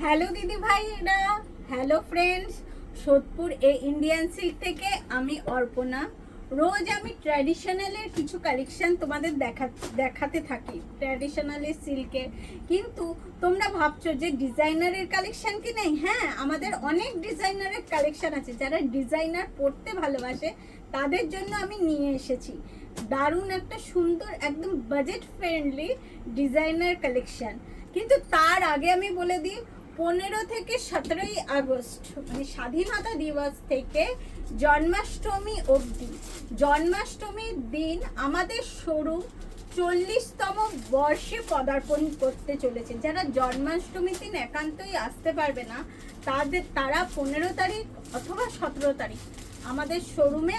Hello দিদি ভাইরা, hello friends. Sodepur Indian silk থেকে আমি অর্পণা। রোজ আমি ট্র্যাডিশনালের কিছু কালেকশন তোমাদের দেখাতে থাকি, ট্র্যাডিশনালের সিল্কে। কিন্তু তোমরা ভাবছো যে ডিজাইনারের কালেকশন কি নেই? হ্যাঁ, আমাদের অনেক ডিজাইনারের কালেকশন আছে। যারা ডিজাইনার পড়তে ভালোবাসে তাদের জন্য আমি নিয়ে এসেছি দারুণ একটা সুন্দর একদম বাজেট ফ্রেন্ডলি ডিজাইনার কালেকশন। কিন্তু তার আগে আমি বলে দিই, 15 থেকে 17ই আগস্ট মানে স্বাধীনতা দিবস থেকে জন্মাষ্টমী অবধি, জন্মাষ্টমীর দিন আমাদের শোরুম 40তম বর্ষে পদার্পণ করতে চলেছে। যারা জন্মাষ্টমীর দিন একান্তই আসতে পারবে না, তারা 15 তারিখ অথবা 17 তারিখ আমাদের শোরুমে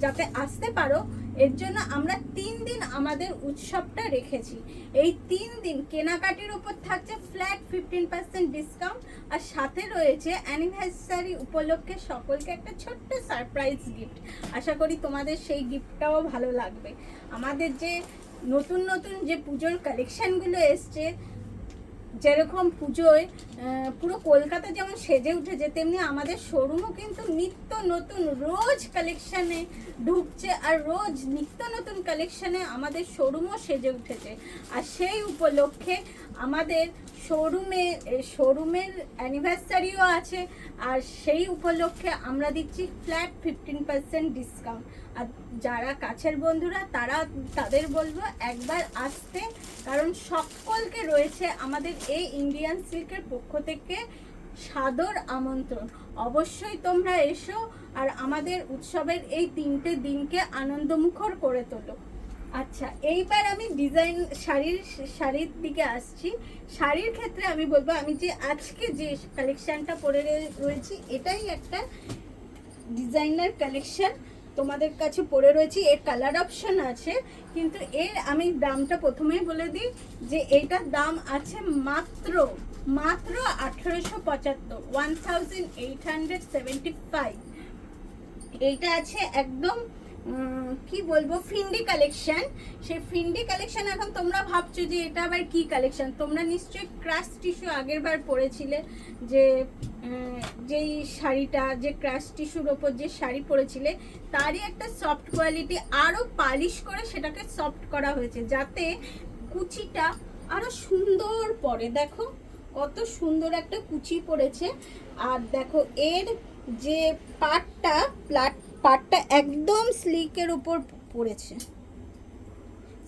যাতে আসতে পারো, এর জন্য আমরা 3 দিন আমাদের উৎসবটা রেখেছি। এই 3 দিন কেনাকাটির উপর থাকছে ফ্ল্যাট 15% ডিসকাউন্ট, আর সাথে রয়েছে অ্যানিভার্সারি উপলক্ষে সকলকে একটা ছোট্ট সারপ্রাইজ গিফট। আশা করি তোমাদের সেই গিফটটাও ভালো লাগবে। আমাদের যে নতুন নতুন যে পুজোর কালেকশানগুলো এসছে, যেরকম পুজোয় পুরো কলকাতা যেমন সেজে উঠেছে, তেমনি আমাদের শোরুমও কিন্তু নিত্য নতুন রোজ কালেকশানে ঢুকছে, আর রোজ নিত্য নতুন কালেকশানে আমাদের শোরুমও সেজে উঠেছে। আর সেই উপলক্ষে আমাদের শোরুমের অ্যানিভার্সারিও আছে, আর সেই উপলক্ষে আমরা দিচ্ছি ফ্ল্যাট 15% ডিসকাউন্ট। আর যারা কাছের বন্ধুরা তাদের বলবো একবার আসতে, কারণ সকলকে রয়েছে আমাদের এই ইন্ডিয়ান সিল্কের পক্ষ থেকে সাদর আমন্ত্রণ। অবশ্যই তোমরা এসো আর আমাদের উৎসবের এই 3টে দিনকে আনন্দমুখর করে তোলো। আচ্ছা, এইবার আমি ডিজাইন শাড়ির দিকে আসছি। শাড়ির ক্ষেত্রে আমি বলবো, আমি যে আজকে যে কালেকশানটা পরে রয়েছি এটাই একটা ডিজাইনার কালেকশন তোমাদের কাছে পড়ে রয়েছি। এর কালার অপশন আছে, কিন্তু এর আমি দামটা প্রথমেই বলে দিই যে এইটার দাম আছে মাত্র 1875, 1875। এইটা আছে একদম কি বলবো, ফিন্ডি কালেকশন। সেই ফিন্ডি কালেকশন এখন তোমরা ভাবছো যে এটা আবার কি কালেকশন। তোমরা নিশ্চয়ই ক্রাশ টিস্যু আগের বার পরেছিলে, যেই শাড়িটা, যে ক্রাশ টিস্যুর ওপর যে শাড়ি পরেছিলে তারই একটা সফট কোয়ালিটি আরও পালিশ করে সেটাকে সফট করা হয়েছে, যাতে কুচিটা আরও সুন্দর পড়ে। দেখো কত সুন্দর একটা কুচি পড়েছে। আর দেখো এর যে পাটটা একদম স্লিকের উপর পড়েছে,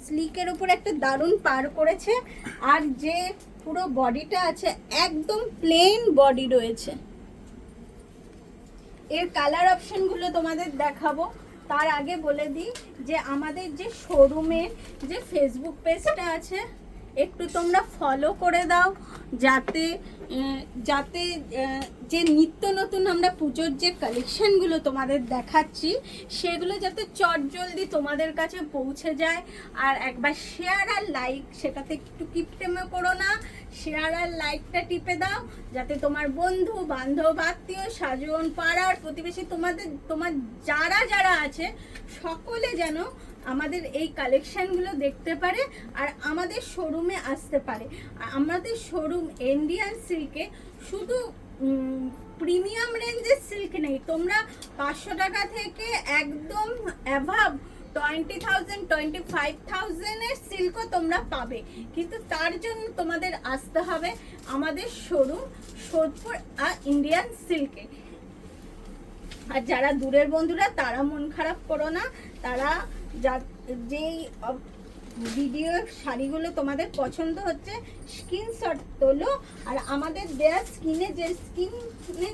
স্লিকের উপর একটা দারুণ পার করেছে। আর যে পুরো বডিটা আছে একদম প্লেন বডি রয়েছে। এর কালার অপশনগুলো তোমাদের দেখাবো, তার আগে বলে দিই যে আমাদের যে শোরুমের যে ফেসবুক পেজটা আছে একটু তোমরা ফলো করে দাও, যাতে যে নিত্য নতুন আমরা পুজোর যে কালেকশানগুলো তোমাদের দেখাচ্ছি সেগুলো যাতে চটজলদি তোমাদের কাছে পৌঁছে যায়। আর একবার শেয়ার আর লাইক, সেটাতে একটু কিপটেমে করো না, শেয়ার আর লাইকটা টিপে দাও, যাতে তোমার বন্ধু বান্ধব আত্মীয় স্বজন পাড়ার প্রতিবেশী তোমার যারা আছে সকলে যেন আমাদের এই কালেকশানগুলো দেখতে পারে আর আমাদের শোরুমে আসতে পারে। আমাদের শোরুম ইন্ডিয়ান সিল্কে শুধু প্রিমিয়াম রেঞ্জের সিল্ক নেই, তোমরা 500 টাকা থেকে একদম অ্যাভাব 20,000 25,000-এর সিল্কও তোমরা পাবে। কিন্তু তার জন্য তোমাদের আসতে হবে আমাদের শোরুম সোদপুর ইন্ডিয়ান সিল্কে। আর যারা দূরের বন্ধুরা তারা মন খারাপ করো না, তারা যেই ভিডিও শাড়িগুলো তোমাদের পছন্দ হচ্ছে স্ক্রিনশট তোলো, আর আমাদের দেয়া স্ক্রিনে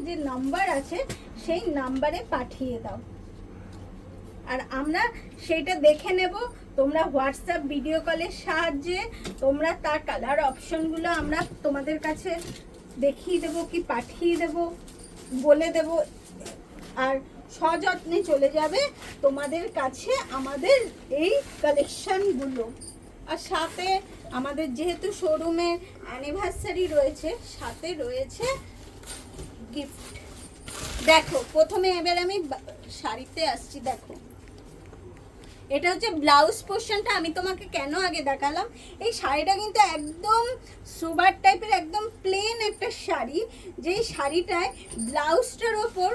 যে নাম্বার আছে সেই নাম্বারে পাঠিয়ে দাও, আর আমরা সেইটা দেখে নেব। তোমরা হোয়াটসঅ্যাপ ভিডিও কলের সাহায্যে তোমরা তার কালার অপশনগুলো আমরা তোমাদের কাছে দেখিয়ে দেবো কি পাঠিয়ে দেবো, বলে দেব, আর সযত্নে চলে যাবে তোমাদের কাছে আমাদের এই কালেকশানগুলো। আর সাথে আমাদের যেহেতু শোরুমের অ্যানিভার্সারি রয়েছে, সাথে রয়েছে গিফট। দেখো প্রথমে এবার আমি শাড়িতে আসছি। দেখো এটা হচ্ছে ব্লাউজ পোর্শনটা। আমি তোমাকে কেন আগে দেখালাম, এই শাড়িটা কিন্তু একদম সোবার টাইপের একদম প্লেন একটা শাড়ি, যেই শাড়িটায় ব্লাউজটার ওপর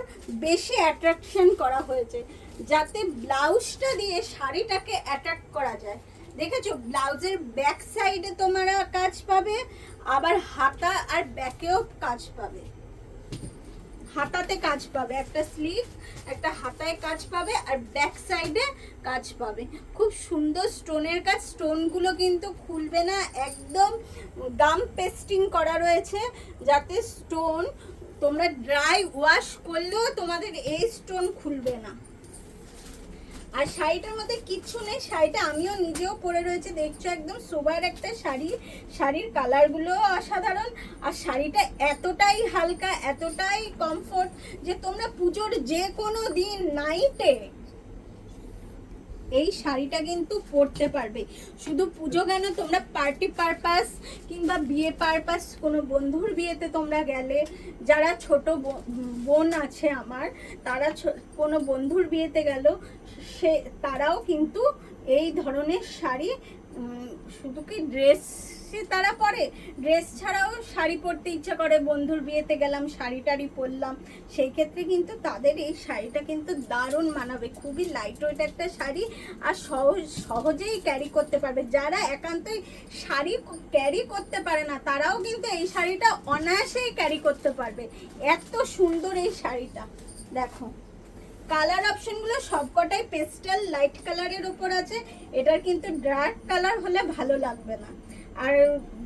বেশি অ্যাট্রাকশন করা হয়েছে, যাতে ব্লাউজটা দিয়ে শাড়িটাকে অ্যাট্রাক্ট করা যায়। দেখেছো, ব্লাউজের ব্যাক সাইডে তোমরা কাজ পাবে, আবার হাতা আর ব্যাকেও কাজ পাবে। হাতাতে কাজ পাবে, একটা স্লিভ, একটা হাতায় কাজ পাবে, আর ব্যাক সাইডে কাজ পাবে। খুব সুন্দর স্টোনের কাজ, স্টোনগুলো কিন্তু খুলবে না, একদম গাম পেস্টিং করা রয়েছে, যাতে স্টোন তোমরা ড্রাই ওয়াশ করলেও তোমাদের এই স্টোন খুলবে না। আর শাড়িটার মধ্যে কিচ্ছু নেই, শাড়িটা আমিও নিজেও পরে রয়েছে, দেখছো একদম সোবার একটা শাড়ি। শাড়ির কালারগুলোও অসাধারণ, আর শাড়িটা এতটাই হালকা, এতটাই কমফোর্ট যে তোমরা পুজোর যে কোনো দিন নাইটে এই শাড়িটা কিন্তু পরতে পারবে। শুধু পুজো কেন, তোমরা পার্টি পারপাস কিংবা বিয়ে পারপাস, কোনো বন্ধুর বিয়েতে তোমরা গেলে, যারা ছোট বোন আছে আমার, তারা কোনো বন্ধুর বিয়েতে গেল, তারাও কিন্তু এই ধরনের শাড়ি, শুধু কি ড্রেসে তারা পরে, ড্রেস ছাড়াও শাড়ি পরতে ইচ্ছা করে, বন্ধুর বিয়েতে গেলাম শাড়ি টাড়ি পরলাম, সেই ক্ষেত্রে কিন্তু তাদের এই শাড়িটা কিন্তু দারুণ মানাবে। খুবই লাইট ওয়েট একটা শাড়ি, আর সহজেই ক্যারি করতে পারবে। যারা একান্তই শাড়ি ক্যারি করতে পারে না, তারাও কিন্তু এই শাড়িটা অনায়াসেই ক্যারি করতে পারবে। এত সুন্দর এই শাড়িটা, দেখো কালার অপশনগুলো সবকটাই পেস্টেল লাইট কালারের উপর আছে। এটার কিন্তু ডার্ক কালার হলে ভালো লাগবে না। আর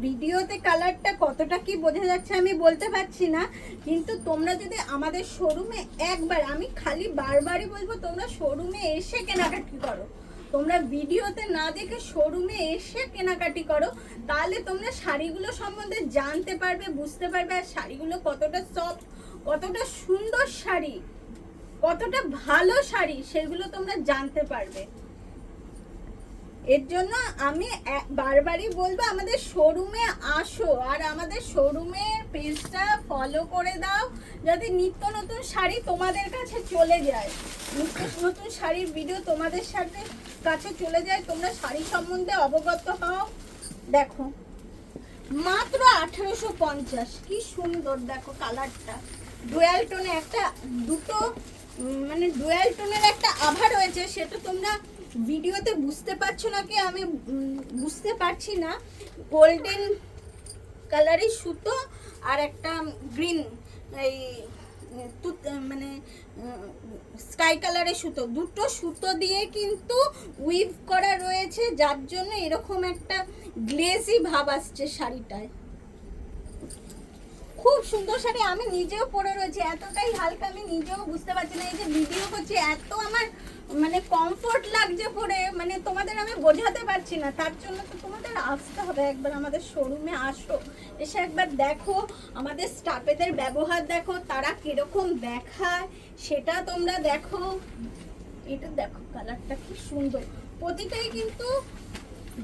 ভিডিওতে কালারটা কতটা কি বোঝা যাচ্ছে আমি বলতে পারছি না, কিন্তু তোমরা যদি আমাদের শোরুমে একবার, আমি খালি বারবারই বলবো, তোমরা শোরুমে এসে কেনাকাটি করো। তোমরা ভিডিওতে না দেখে শোরুমে এসে কেনাকাটি করো, তাহলে তোমরা শাড়িগুলো সম্বন্ধে জানতে পারবে, বুঝতে পারবে, আর শাড়িগুলো কতটা সফট, কতটা সুন্দর শাড়ি, কতটা ভালো শাড়ি, সেগুলো তোমরা জানতে পারবে। এর জন্য আমি বারবারই বলবো, আমাদের শোরুমে আসো, আর আমাদের শোরুমের পেজটা ফলো করে দাও, যাতে নিত্য নতুন শাড়ি তোমাদের কাছে চলে যায়, নিত্য নতুন শাড়ির ভিডিও তোমাদের সাথে কাছে চলে যায়, তোমরা শাড়ি সম্বন্ধে অবগত হও। দেখো মাত্র 1850, কি সুন্দর দেখো কালারটা, ডুয়াল টোনে একটা, দুটো মানে ডুয়াল টোনের একটা আভা রয়েছে, সেটা তোমরা ভিডিওতে বুঝতে পারছো নাকি আমি বুঝতে পারছি না। গোল্ডেন কালারের সুতো আর একটা গ্রিন, এই মানে স্কাই কালারের সুতো, দুটো সুতো দিয়ে কিন্তু উইভ করা রয়েছে, যার জন্য এরকম একটা গ্লেজি ভাব আসছে শাড়িটায়। খুব সুন্দর শাড়ি, আমি নিজেও পরে রয়েছি, এতটাই হালকা আমি নিজেও বুঝতে পারছি না। এই যে ভিডিও করছি, এত আমার মানে কমফোর্ট লাগছে পরে, মানে তোমাদের আমি বোঝাতে পারছি না। তার জন্য তো তোমাদের আসতে হবে, একবার আমাদের শোরুমে আসো, এসে একবার দেখো, আমাদের স্টাফেদের ব্যবহার দেখো, তারা কিরকম দেখায় সেটা তোমরা দেখো। এটা দেখো কালারটা কি সুন্দর, প্রতিটাই কিন্তু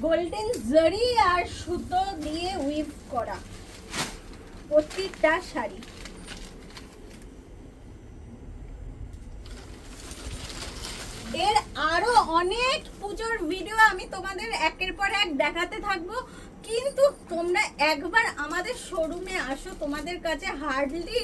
গোল্ডেন জারি আর সুতো দিয়ে উইভ করা প্রতিটা শাড়ি। এর আরো অনেক পুজোর ভিডিও আমি তোমাদের একের পর এক দেখাতে থাকবো, কিন্তু তোমরা একবার আমাদের শোরুমে আসো। তোমাদের কাছে হার্ডলি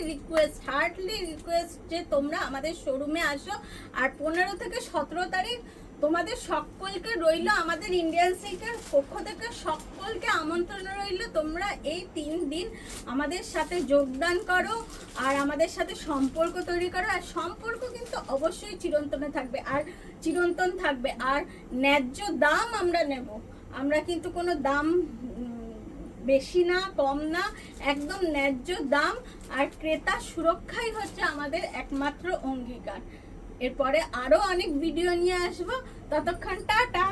রিকোয়েস্ট যে তোমরা আমাদের শোরুমে আসো। আর 15 থেকে 17 তারিখ তোমাদের সকলকে রইল, আমাদের ইন্ডিয়ান সিল্কের পক্ষ থেকে সকলকে আমন্ত্রণ রইল। তোমরা এই 3 দিন আমাদের সাথে যোগদান করো, আর আমাদের সাথে সম্পর্ক তৈরি করো। আর সম্পর্ক কিন্তু অবশ্যই চিরন্তন থাকবে, আর ন্যায্য দাম আমরা নেব। আমরা কিন্তু কোনো দাম বেশি না, কম না, একদম ন্যায্য দাম, আর ক্রেতা সুরক্ষাই হচ্ছে আমাদের একমাত্র অঙ্গীকার। এরপরে আরো অনেক ভিডিও নিয়ে আসবো, ততক্ষণ টাটা।